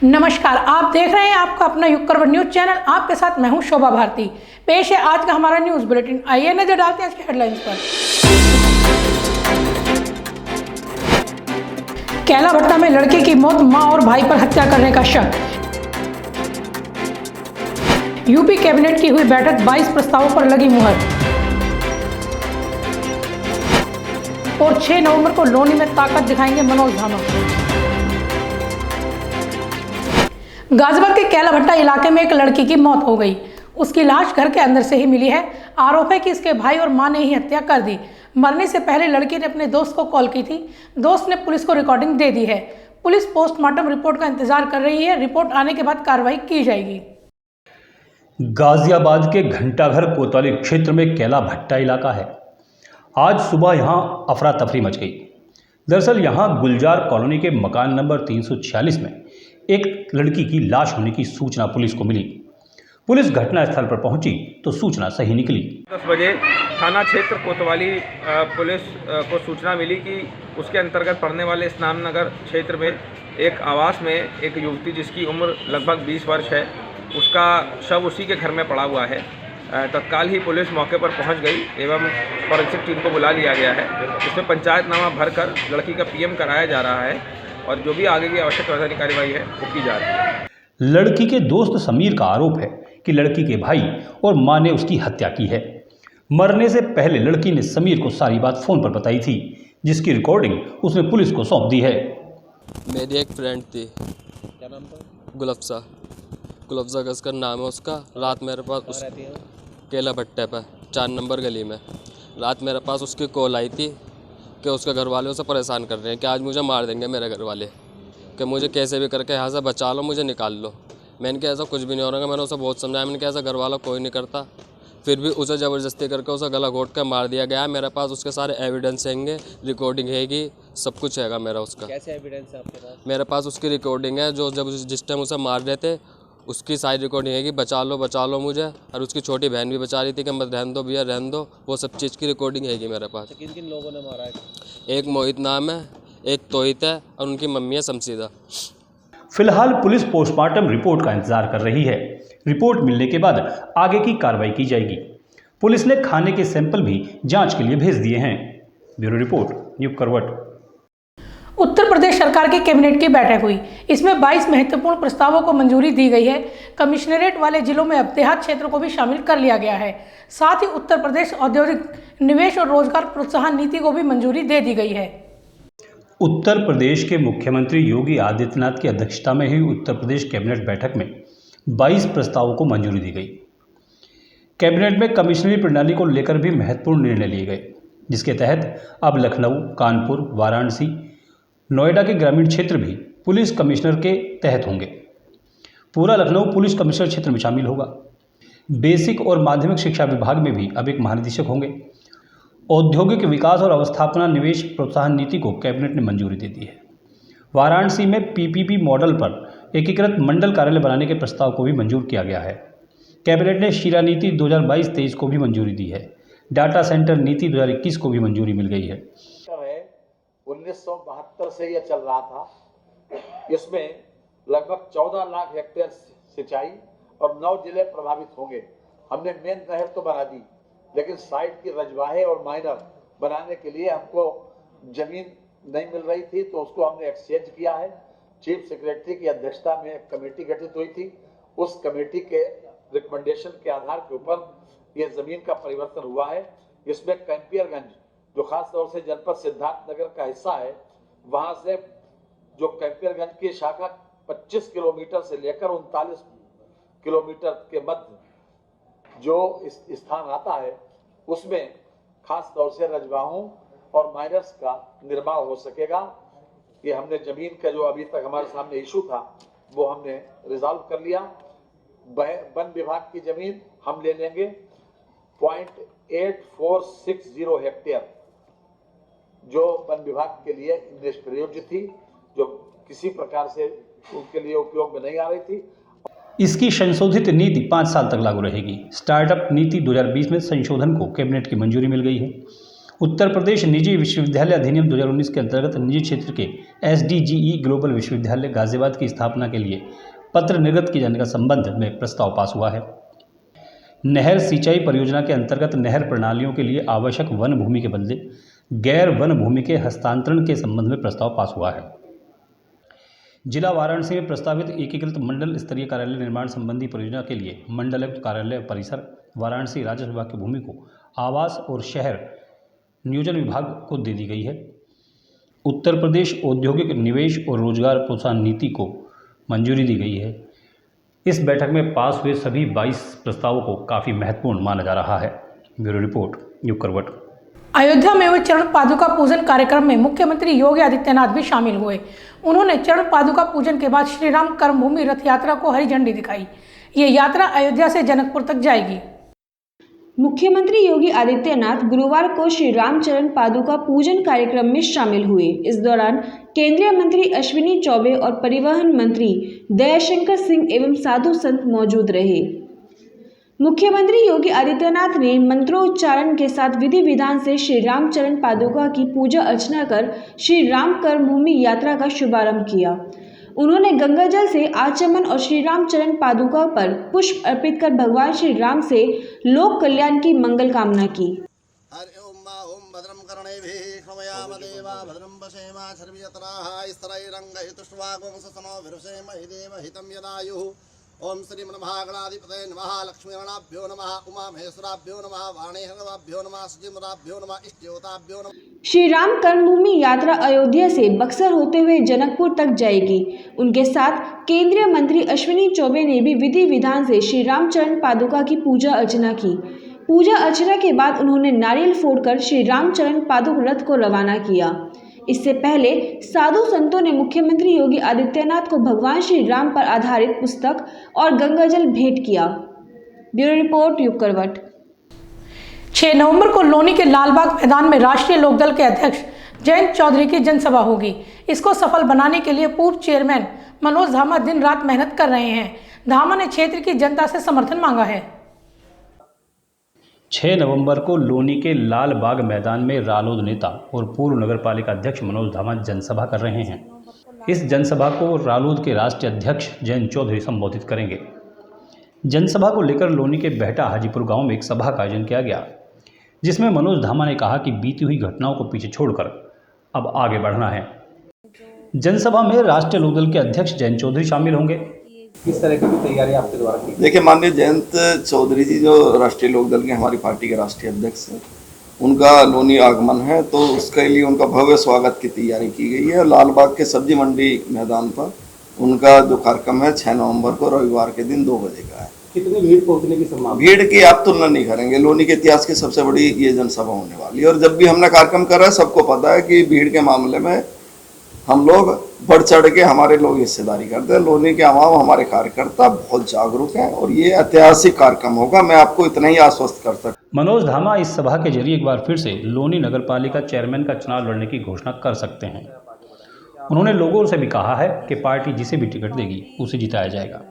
नमस्कार, आप देख रहे हैं आपका अपना युग करवट न्यूज चैनल। आपके साथ मैं हूं शोभा भारती। पेश है आज का हमारा न्यूज बुलेटिन। आइए नजर डालते हैं आज की हेडलाइंस पर। कैला भट्टा में लड़के की मौत, मां और भाई पर हत्या करने का शक। यूपी कैबिनेट की हुई बैठक, 22 प्रस्तावों पर लगी मुहर। और 6 नवंबर को लोनी में ताकत दिखाएंगे मनोज धामा। गाजियाबाद के कैला भट्टा इलाके में एक लड़की की मौत हो गई। उसकी लाश घर के अंदर से ही मिली है। आरोप है कि इसके भाई और मां ने ही हत्या कर दी। मरने से पहले लड़की ने अपने दोस्त को कॉल की थी। दोस्त ने पुलिस को रिकॉर्डिंग दे दी है। पुलिस पोस्टमार्टम रिपोर्ट का इंतजार कर रही है। रिपोर्ट आने के बाद कार्रवाई की जाएगी। गाजियाबाद के घंटाघर कोतवाली क्षेत्र में कैला भट्टा इलाका है। आज सुबह यहां अफरा तफरी मच गई। दरअसल यहां गुलजार कॉलोनी के मकान नंबर 346 में एक लड़की की लाश होने की सूचना पुलिस को मिली। पुलिस घटनास्थल पर पहुंची तो सूचना सही निकली। 10 बजे थाना क्षेत्र कोतवाली पुलिस को सूचना मिली कि उसके अंतर्गत पड़ने वाले स्नान नगर क्षेत्र में एक आवास में एक युवती जिसकी उम्र लगभग 20 वर्ष है, उसका शव उसी के घर में पड़ा हुआ है। तत्काल ही पुलिस मौके पर पहुंच गई एवं फॉरेंसिक टीम को बुला लिया गया है। इसमें पंचायतनामा भरकर लड़की का पीएम कराया जा रहा है और जो भी आगे की आवश्यक वैधानिक कार्रवाई है वो की जा रही है। लड़की के दोस्त समीर का आरोप है कि लड़की के भाई और मां ने उसकी हत्या की है। मरने से पहले लड़की ने समीर को सारी बात फोन पर बताई थी, जिसकी रिकॉर्डिंग उसने पुलिस को सौंप दी है। मेरी एक फ्रेंड थी, क्या नाम था? गुलफ्जा कसकर नाम है उसका। रात मेरे पास उस केला भट्टे पर 4 नंबर गली में रात मेरे पास उसकी कॉल आई थी कि उसके घर वाले उसे परेशान कर रहे हैं कि आज मुझे मार देंगे मेरे घर वाले, कि मुझे कैसे भी करके यहाँ से बचा लो, मुझे निकाल लो। मैंने कहा ऐसा कुछ भी नहीं हो रहा। मैंने उसे बहुत समझाया, मैंने कहा ऐसा घर वाला कोई नहीं करता। फिर भी उसे ज़बरदस्ती करके उसे गला घोट कर मार दिया गया। मेरे पास उसके सारे एविडेंस हैंगे, रिकॉर्डिंग हैगी, सब कुछ हैगा मेरा उसका। कैसे एविडेंस है आपके पास? मेरे पास उसकी रिकॉर्डिंग है, जो जब जिस टाइम उसे मार रहे थे उसकी सारी रिकॉर्डिंग है कि बचा लो मुझे। और उसकी छोटी बहन भी बचा रही थी कि मत रहने दो भैया, रहने दो। वो सब चीज़ की रिकॉर्डिंग हैगी मेरे पास। किन किन लोगों ने मारा है? एक मोहित नाम है, एक तोहित है और उनकी मम्मी है शमशीदा। फिलहाल पुलिस पोस्टमार्टम रिपोर्ट का इंतजार कर रही है। रिपोर्ट मिलने के बाद आगे की कार्रवाई की जाएगी। पुलिस ने खाने के सैंपल भी जांच के लिए भेज दिए हैं। ब्यूरो रिपोर्ट, युग करवट। उत्तर प्रदेश सरकार की कैबिनेट की बैठक हुई। इसमें 22 महत्वपूर्ण प्रस्तावों को मंजूरी दी गई है। कमिश्नरेट वाले जिलों में अब देहात क्षेत्र को भी शामिल कर लिया गया है। साथ ही उत्तर प्रदेश औद्योगिक निवेश और रोजगार प्रोत्साहन नीति को भी मंजूरी दे दी गई है। उत्तर प्रदेश के मुख्यमंत्री योगी आदित्यनाथ की अध्यक्षता में हुई उत्तर प्रदेश कैबिनेट बैठक में 22 प्रस्तावों को मंजूरी दी गई। कैबिनेट में कमिश्नरी प्रणाली को लेकर भी महत्वपूर्ण निर्णय लिए गए, जिसके तहत अब लखनऊ, कानपुर, वाराणसी, नोएडा के ग्रामीण क्षेत्र भी पुलिस कमिश्नर के तहत होंगे। पूरा लखनऊ पुलिस कमिश्नर क्षेत्र में शामिल होगा। बेसिक और माध्यमिक शिक्षा विभाग में भी अब एक महानिदेशक होंगे। औद्योगिक विकास और अवस्थापना निवेश प्रोत्साहन नीति को कैबिनेट ने मंजूरी दे दी है। वाराणसी में पीपीपी मॉडल पर एकीकृत मंडल कार्यालय बनाने के प्रस्ताव को भी मंजूर किया गया है। कैबिनेट ने शीरा नीति 2022-23 को भी मंजूरी दी है। डाटा सेंटर नीति 2021 को भी मंजूरी मिल गई है। 1972 से यह चल रहा था। इसमें लगभग 14 लाख हेक्टेयर सिंचाई और 9 जिले प्रभावित होंगे। हमने मेन नहर तो बना दी, लेकिन साइड की रजवाहे और माइनर बनाने के लिए हमको जमीन नहीं मिल रही थी, तो उसको हमने एक्सचेंज किया है। चीफ सेक्रेटरी की अध्यक्षता में एक कमेटी गठित हुई थी। उस कमेटी के रिकमेंडेशन के आधार के ऊपर ये जमीन का परिवर्तन हुआ है। इसमें कैंपियरगंज, जो खास तौर से जनपद सिद्धार्थनगर का हिस्सा है, वहां से जो कैंपियरगंज की शाखा 25 किलोमीटर से लेकर 39 किलोमीटर के मध्य जो स्थान आता है, उसमें खास तौर से रजवाहों और माइनर्स का निर्माण हो सकेगा। ये हमने जमीन का जो अभी तक हमारे सामने इशू था वो हमने रिजॉल्व कर लिया। वन विभाग की जमीन हम ले लेंगे 0.8460 हेक्टेयर, जो वन विभाग के लिए निष्प्रयोज्य थी, जो किसी प्रकार से उनके लिए उपयोग में नहीं आ रही थी। इसकी संशोधित नीति 5 साल तक लागू रहेगी। स्टार्टअप नीति 2020 में संशोधन को कैबिनेट की मंजूरी मिल गई है। उत्तर प्रदेश निजी विश्वविद्यालय अधिनियम 2019 के अंतर्गत निजी क्षेत्र के SDGE ग्लोबल विश्वविद्यालय गाजियाबाद की स्थापना के लिए पत्र निर्गत किए जाने का संबंध में प्रस्ताव पास हुआ है। नहर सिंचाई परियोजना के अंतर्गत नहर प्रणालियों के लिए आवश्यक वन भूमि के बदले गैर वन भूमि के हस्तांतरण के संबंध में प्रस्ताव पास हुआ है। जिला वाराणसी में प्रस्तावित एकीकृत मंडल स्तरीय कार्यालय निर्माण संबंधी परियोजना के लिए मंडलायुक्त कार्यालय परिसर वाराणसी राजस्व विभाग की भूमि को आवास और शहर नियोजन विभाग को दे दी गई है। उत्तर प्रदेश औद्योगिक निवेश और रोजगार प्रोत्साहन नीति को मंजूरी दी गई है। इस बैठक में पास हुए सभी 22 प्रस्तावों को काफ़ी महत्वपूर्ण माना जा रहा है। ब्यूरो रिपोर्ट युग करवट। अयोध्या में हुए चरण पादुका पूजन कार्यक्रम में मुख्यमंत्री योगी आदित्यनाथ भी शामिल हुए। उन्होंने चरण पादुका पूजन के बाद श्री राम कर्मभूमि रथ यात्रा को हरी झंडी दिखाई। ये यात्रा अयोध्या से जनकपुर तक जाएगी। मुख्यमंत्री योगी आदित्यनाथ गुरुवार को श्री रामचरण पादुका पूजन कार्यक्रम में शामिल हुए। इस दौरान केंद्रीय मंत्री अश्विनी चौबे और परिवहन मंत्री दयाशंकर सिंह एवं साधु संत मौजूद रहे। मुख्यमंत्री योगी आदित्यनाथ ने मंत्रोच्चारण के साथ विधि विधान से श्री रामचरण पादुका की पूजा अर्चना कर श्री राम कर्मभूमि यात्रा का शुभारंभ किया। उन्होंने गंगाजल से आचमन और श्री रामचरण पादुका पर पुष्प अर्पित कर भगवान श्री राम से लोक कल्याण की मंगल कामना की। भद्रं कर्णेभिः क्षमयाम देवा भद्रं पश्येम सर्वयत्राः स्तरैरङ्गैतुष्ट्वागुंसनो विरुषेम हि देव हितं यदायुः। ओम श्री महागणाधिपतये नमः लक्ष्मीगणाभ्यो नमः उमामहेश्वराभ्यो नमः वाणीहरवाभ्यो नमः सुजिमराभ्यो नमः इष्टदेवताभ्यो नमः। श्री राम कर्मभूमि यात्रा अयोध्या से बक्सर होते हुए जनकपुर तक जाएगी। उनके साथ केंद्रीय मंत्री अश्विनी चौबे ने भी विधि विधान से श्री रामचरण पादुका की पूजा अर्चना की। पूजा अर्चना के बाद उन्होंने नारियल फोड़कर श्री रामचरण पादुक रथ को रवाना किया। इससे पहले साधु संतों ने मुख्यमंत्री योगी आदित्यनाथ को भगवान श्री राम पर आधारित पुस्तक और गंगाजल भेंट किया। ब्यूरो रिपोर्ट युग करवट। 6 नवंबर को लोनी के लालबाग मैदान में राष्ट्रीय लोकदल के अध्यक्ष जयंत चौधरी की जनसभा होगी। इसको सफल बनाने के लिए पूर्व चेयरमैन मनोज धामा दिन रात मेहनत कर रहे हैं। धामा ने क्षेत्र की जनता से समर्थन मांगा है। 6 नवंबर को लोनी के लाल बाग मैदान में रालोद नेता और पूर्व नगर पालिका अध्यक्ष मनोज धामा जनसभा कर रहे हैं। इस जनसभा को रालोद के राष्ट्रीय अध्यक्ष जयंत चौधरी संबोधित करेंगे। जनसभा को लेकर लोनी के बेहटा हाजीपुर गांव में एक सभा का आयोजन किया गया, जिसमें मनोज धामा ने कहा कि बीती हुई घटनाओं को पीछे छोड़कर अब आगे बढ़ना है। जनसभा में राष्ट्रीय लोकदल के अध्यक्ष जयंत चौधरी शामिल होंगे। किस तरह की तैयारी आपके द्वारा की? देखिए, माननीय जयंत चौधरी जी जो राष्ट्रीय लोकदल के हमारी पार्टी के राष्ट्रीय अध्यक्ष हैं, उनका लोनी आगमन है, तो उसके लिए उनका भव्य स्वागत की तैयारी की गई है। लालबाग के सब्जी मंडी मैदान पर उनका जो कार्यक्रम है 6 नवंबर को रविवार के दिन 2 बजे का है। कितनी भीड़ पहुंचने की संभावना? भीड़ की आप तुलना नहीं करेंगे। लोनी के इतिहास की सबसे बड़ी ये जनसभा होने वाली है और जब भी हमने कार्यक्रम करा है सबको पता है कि भीड़ के मामले में हम लोग बढ़ चढ़ के हमारे लोग हिस्सेदारी करते हैं। लोनी के आवाम हमारे कार्यकर्ता बहुत जागरूक हैं और ये ऐतिहासिक कार्यक्रम होगा, मैं आपको इतना ही आश्वस्त कर सकता हूं। मनोज धामा इस सभा के जरिए एक बार फिर से लोनी नगर पालिका चेयरमैन का चुनाव लड़ने की घोषणा कर सकते हैं। उन्होंने लोगों से भी कहा है कि पार्टी जिसे भी टिकट देगी उसे जिताया जाएगा।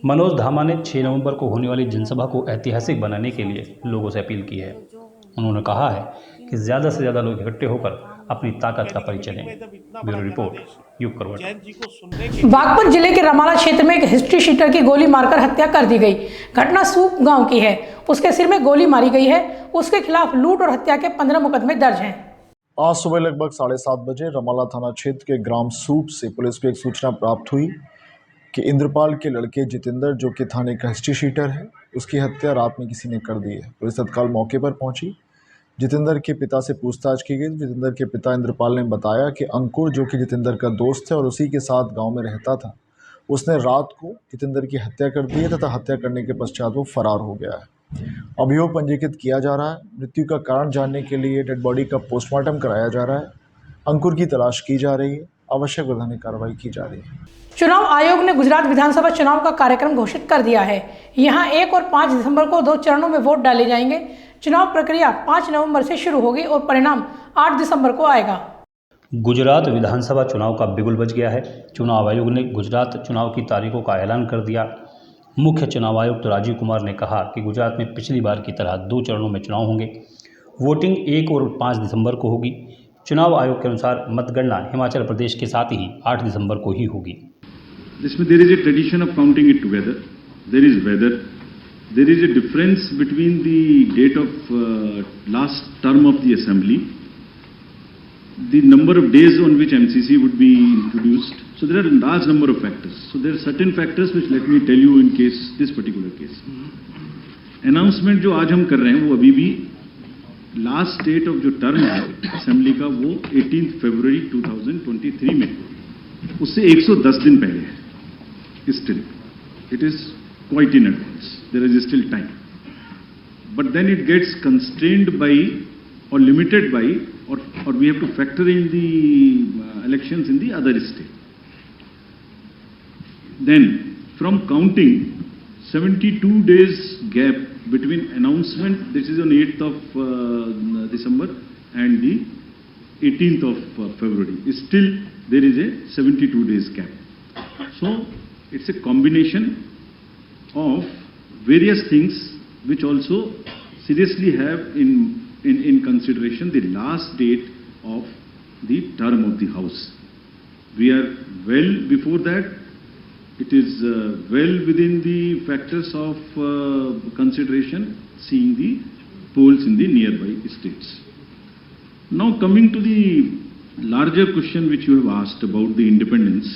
मनोज धामा ने 6 नवंबर को होने वाली जनसभा को ऐतिहासिक बनाने के लिए लोगों से अपील की है। उन्होंने कहा है कि ज़्यादा से ज़्यादा लोग इकट्ठे होकर अपनी ताकत का परिचय दें। ब्यूरो रिपोर्ट युग करवट। बागपत जिले के रमाला क्षेत्र में एक हिस्ट्री शीटर की गोली मारकर हत्या कर दी गई। घटना सूप गांव की है। उसके सिर में गोली मारी गई है। उसके खिलाफ लूट और हत्या के 15 मुकदमे दर्ज हैं। आज सुबह लगभग 7:30 बजे रमाला थाना क्षेत्र के ग्राम सूप से पुलिस को एक सूचना प्राप्त हुई कि इंद्रपाल के लड़के जितेंद्र, जो कि थाने का हिस्ट्री शीटर है, उसकी हत्या रात में किसी ने कर दी है। पुलिस तत्काल मौके पर पहुंची। जितेंद्र के पिता से पूछताछ की गई। जितेंद्र के पिता इंद्रपाल ने बताया कि अंकुर, जो कि जितेंद्र का दोस्त है और उसी के साथ गांव में रहता था, उसने रात को जितेंद्र की हत्या कर दी है तथा हत्या करने के पश्चात वो फरार हो गया है। अभियोग पंजीकृत किया जा रहा है। मृत्यु का कारण जानने के लिए डेड बॉडी का पोस्टमार्टम कराया जा रहा है। अंकुर की तलाश की जा रही है। आवश्यक वैधानिक कार्रवाई की जा रही है। चुनाव आयोग ने गुजरात विधानसभा चुनाव का कार्यक्रम घोषित कर दिया है। यहां 1 और 5 दिसंबर को 2 चरणों में वोट डाले जाएंगे। चुनाव प्रक्रिया 5 नवंबर से शुरू होगी और परिणाम 8 दिसंबर को आएगा। गुजरात विधानसभा चुनाव का बिगुल बज गया है। चुनाव आयोग ने गुजरात चुनाव की तारीखों का ऐलान कर दिया। मुख्य चुनाव आयुक्त राजीव कुमार ने कहा कि गुजरात में पिछली बार की तरह 2 चरणों में चुनाव होंगे। वोटिंग 1 और 5 दिसंबर को होगी। चुनाव आयोग के अनुसार मतगणना हिमाचल प्रदेश के साथ ही 8 दिसंबर को ही होगी। इसमें there is a tradition of counting it together, there is weather, there is a difference between the date of last term of the assembly, the number of days on which MCC would be introduced. So there are a large number of factors. So there are certain factors which let me tell you in case, this particular case. Announcement जो आज हम कर रहे हैं वो अभी भी last date of जो टर्म है असेंबली का वो 18 फरवरी 2023 में, उससे 110 दिन पहले है। Still, it is quite in advance. There is still time. But then it gets constrained by or limited by or we have to factor in the elections in the other state. Then from counting 72 days gap between announcement, this is on 8th of December and the 18th of February, still there is a 72 days gap. So it's a combination of various things which also seriously have in consideration the last date of the term of the House. We are well before that. It is well within the factors of consideration, seeing the polls in the nearby states. Now coming to the larger question which you have asked about the independence.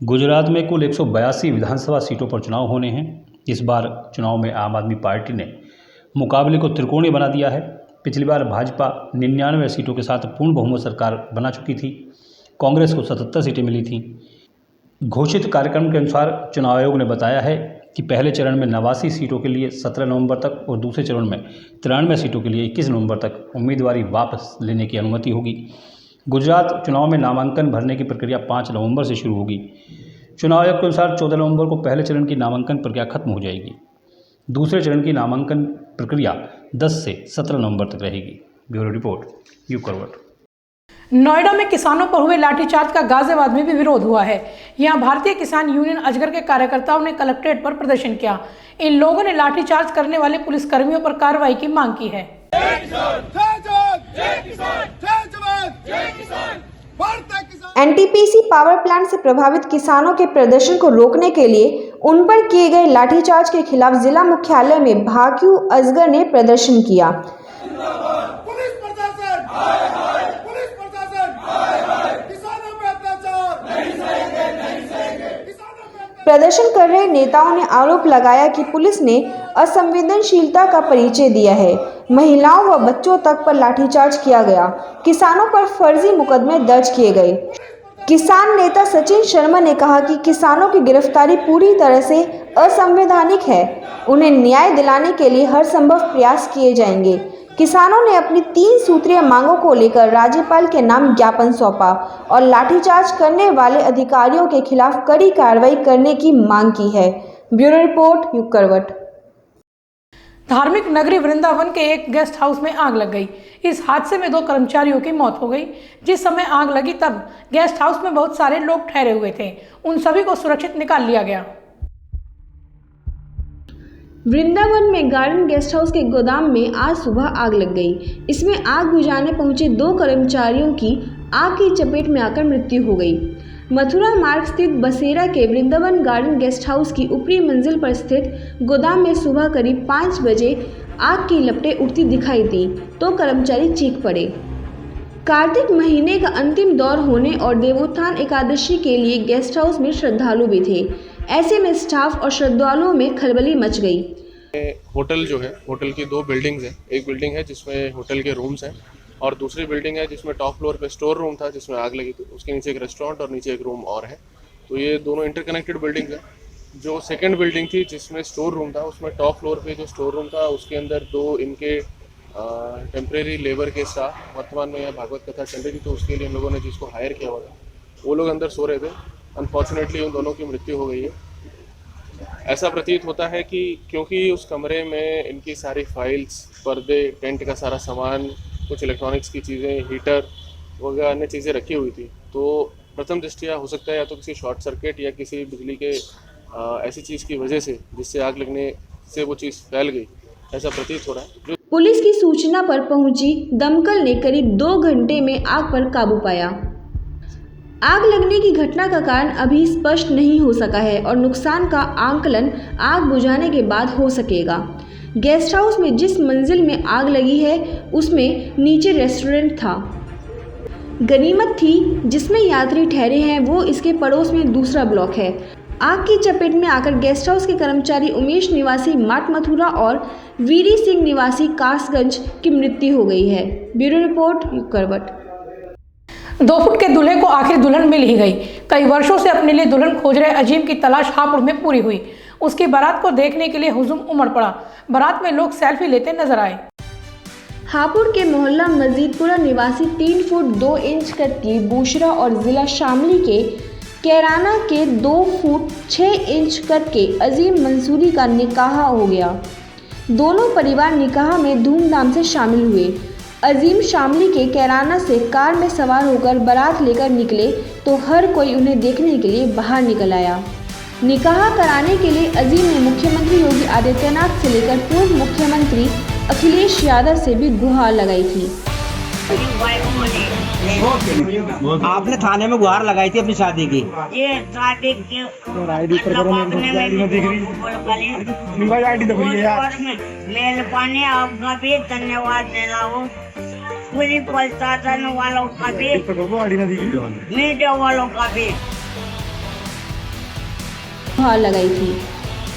Gujarat में कुल 182 विधानसभा सीटों पर चुनाव होने हैं। इस बार चुनाव में आम आदमी पार्टी ने मुकाबले को त्रिकोणीय बना दिया है। पिछली बार भाजपा 99 सीटों के साथ पूर्ण बहुमत सरकार बना चुकी थी। कांग्रेस को 77 सीटें मिली थीं। घोषित कार्यक्रम के अनुसार चुनाव आयोग ने बताया है कि पहले चरण में 89 सीटों के लिए 17 नवंबर तक और दूसरे चरण में 93 सीटों के लिए 21 नवंबर तक उम्मीदवारी वापस लेने की अनुमति होगी। गुजरात चुनाव में नामांकन भरने की प्रक्रिया 5 नवंबर से शुरू होगी। चुनाव आयोग के अनुसार 14 नवंबर को पहले चरण की नामांकन प्रक्रिया खत्म हो जाएगी। दूसरे चरण की नामांकन प्रक्रिया 10 से 17 नवंबर तक रहेगी। ब्यूरो रिपोर्ट, यू करवट। नोएडा में किसानों पर हुए लाठीचार्ज का गाजियाबाद में भी विरोध हुआ है। यहां भारतीय किसान यूनियन अजगर के कार्यकर्ताओं ने कलेक्ट्रेट पर प्रदर्शन किया। इन लोगों ने लाठीचार्ज करने वाले पुलिसकर्मियों पर कार्रवाई की मांग की है। एनटीपीसी पावर प्लांट से प्रभावित किसानों के प्रदर्शन को रोकने के लिए उन पर किए गए लाठीचार्ज के खिलाफ जिला मुख्यालय में भाकियू अजगर ने प्रदर्शन किया। प्रदर्शन कर रहे नेताओं ने आरोप लगाया कि पुलिस ने असंवेदनशीलता का परिचय दिया है। महिलाओं व बच्चों तक पर लाठीचार्ज किया गया। किसानों पर फर्जी मुकदमे दर्ज किए गए। किसान नेता सचिन शर्मा ने कहा कि किसानों की गिरफ्तारी पूरी तरह से असंवैधानिक है। उन्हें न्याय दिलाने के लिए हर संभव प्रयास किए जाएंगे। किसानों ने अपनी 3 सूत्रीय मांगों को लेकर राज्यपाल के नाम ज्ञापन सौंपा और लाठीचार्ज करने वाले अधिकारियों के खिलाफ कड़ी कार्रवाई करने की मांग की है। ब्यूरो रिपोर्ट, युग करवट। धार्मिक नगरी वृंदावन के एक गेस्ट हाउस में आग लग गई। इस हादसे में 2 कर्मचारियों की मौत हो गई। जिस समय आग लगी तब गेस्ट हाउस में बहुत सारे लोग ठहरे हुए थे। उन सभी को सुरक्षित निकाल लिया गया। वृंदावन में गार्डन गेस्ट हाउस के गोदाम में आज सुबह आग लग गई। इसमें आग बुझाने पहुंचे 2 कर्मचारियों की आग की चपेट में आकर मृत्यु हो गई। मथुरा मार्ग स्थित बसेरा के वृंदावन गार्डन गेस्ट हाउस की ऊपरी मंजिल पर स्थित गोदाम में सुबह करीब 5 बजे आग की लपटें उठती दिखाई दी तो कर्मचारी चीख पड़े। कार्तिक महीने का अंतिम दौर होने और देवोत्थान एकादशी के लिए गेस्ट हाउस में श्रद्धालु भी थे। ऐसे में स्टाफ और श्रद्धालुओं में खलबली मच गई। होटल जो है, होटल की 2 बिल्डिंग्स हैं। एक बिल्डिंग है जिसमें होटल के रूम्स हैं और दूसरी बिल्डिंग है जिसमें टॉप फ्लोर पे स्टोर रूम था जिसमें आग लगी थी। उसके नीचे एक रेस्टोरेंट और नीचे एक रूम और है। तो ये दोनों इंटरकनेक्टेड बिल्डिंग्स हैं। जो सेकंड बिल्डिंग थी जिसमें स्टोर रूम था, उसमें टॉप फ्लोर पे जो स्टोर रूम था उसके अंदर 2 इनके टेम्प्रेरी लेबर के स्टाफ, वर्तमान में यहाँ भागवत कथा चल रही थी तो उसके लिए इन लोगों ने जिसको हायर किया हुआ था वो लोग अंदर सो रहे थे। अनफॉर्चुनेटली उन दोनों की मृत्यु हो गई है। ऐसा प्रतीत होता है कि क्योंकि उस कमरे में इनकी सारी फाइल्स, पर्दे, टेंट का सारा सामान, कुछ इलेक्ट्रॉनिक्स की चीज़ें, हीटर वगैरह अन्य चीज़ें रखी हुई थी, तो प्रथम दृष्टया हो सकता है या तो किसी शॉर्ट सर्किट या किसी बिजली के ऐसी चीज़ की वजह से जिससे आग लगने से वो चीज़ फैल गई, ऐसा प्रतीत हो रहा है। पुलिस की सूचना पर पहुंची दमकल ने करीब 2 घंटे में आग पर काबू पाया। आग लगने की घटना का कारण अभी स्पष्ट नहीं हो सका है और नुकसान का आंकलन आग बुझाने के बाद हो सकेगा। गेस्ट हाउस में जिस मंजिल में आग लगी है उसमें नीचे रेस्टोरेंट था। गनीमत थी जिसमें यात्री ठहरे हैं वो इसके पड़ोस में दूसरा ब्लॉक है। आग की चपेट में आकर गेस्ट हाउस के कर्मचारी उमेश निवासी माट मथुरा और वीरी सिंह निवासी कासगंज की मृत्यु हो गई है। ब्यूरो रिपोर्ट करवट। 2 फुट के दूल्हे को आखिर दुल्हन मिल ही गई। कई वर्षों से अपने लिए दुल्हन खोज रहे अजीम की तलाश हापुड़ में पूरी हुई। उसकी बारात को देखने के लिए हुजूम उमड़ पड़ा। बारात में लोग सेल्फी लेते नजर आए। हापुड़ के मोहल्ला मजीदपुरा निवासी 3 फुट 2 इंच कद की बुशरा और जिला शामली के कैराना के 2 फुट 6 इंच कद के अजीम मंसूरी का निकाह हो गया। दोनों परिवार निकाह में धूमधाम से शामिल हुए। अजीम शामली के कैराना से कार में सवार होकर बारात लेकर निकले तो हर कोई उन्हें देखने के लिए बाहर निकल आया। निकाह कराने के लिए अजीम ने मुख्यमंत्री योगी आदित्यनाथ से लेकर पूर्व मुख्यमंत्री अखिलेश यादव से भी गुहार लगाई थी। आपने थाने में गुहार लगाई थी अपनी शादी की? ये शादी की मेल पाने आपका भी धन्यवाद देना हो, पूरी प्रशासन वालों का भी, मीडिया वालों का भी गुहार लगाई थी।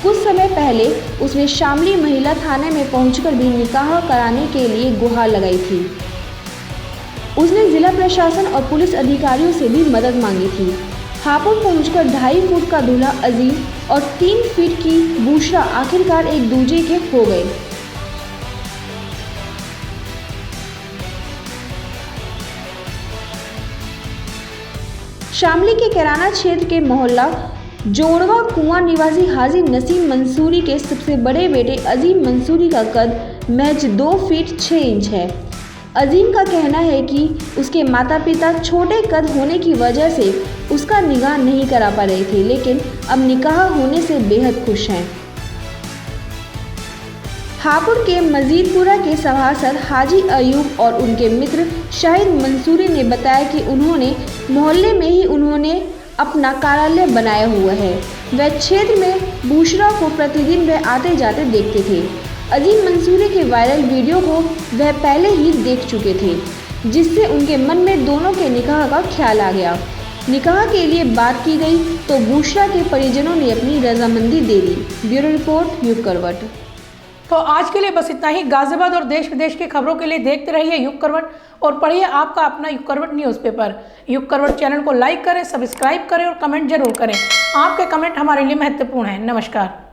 कुछ समय पहले उसने शामली महिला थाने में पहुंचकर भी निकाह कराने के लिए गुहार लगाई थी। उसने जिला प्रशासन और पुलिस अधिकारियों से भी मदद मांगी थी। हापुड़ पहुंचकर 2.5 फुट का दूल्हा अजीम और 3 फीट की बुशरा आखिरकार एक दूजे के हो गए। शामली के कैराना क्षेत्र के मोहल्ला जोड़वा कुआं निवासी हाजी नसीम मंसूरी के सबसे बड़े बेटे अजीम मंसूरी का कद महज 2 फीट 6 इंच है। अजीम का कहना है कि उसके माता पिता छोटे कद होने की वजह से उसका निकाह नहीं करा पा रहे थे, लेकिन अब निकाह होने से बेहद खुश हैं। हापुड़ के मजीदपुरा के सभासद हाजी अयूब और उनके मित्र शाहिद मंसूरी ने बताया कि उन्होंने मोहल्ले में ही उन्होंने अपना कार्यालय बनाया हुआ है। वह क्षेत्र में बुशरा को प्रतिदिन वह आते जाते देखते थे। अजीम मंसूरी के वायरल वीडियो को वह पहले ही देख चुके थे, जिससे उनके मन में दोनों के निकाह का ख्याल आ गया। निकाह के लिए बात की गई तो बुशरा के परिजनों ने अपनी रजामंदी दे दी। ब्यूरो रिपोर्ट युग करवट। तो आज के लिए बस इतना ही। गाजियाबाद और देश विदेश की खबरों के लिए देखते रहिए युग करवट और पढ़िए आपका अपना युग करवट न्यूज़पेपर। युग करवट चैनल को लाइक करें, सब्सक्राइब करें और कमेंट जरूर करें। आपके कमेंट हमारे लिए महत्वपूर्ण हैं। नमस्कार।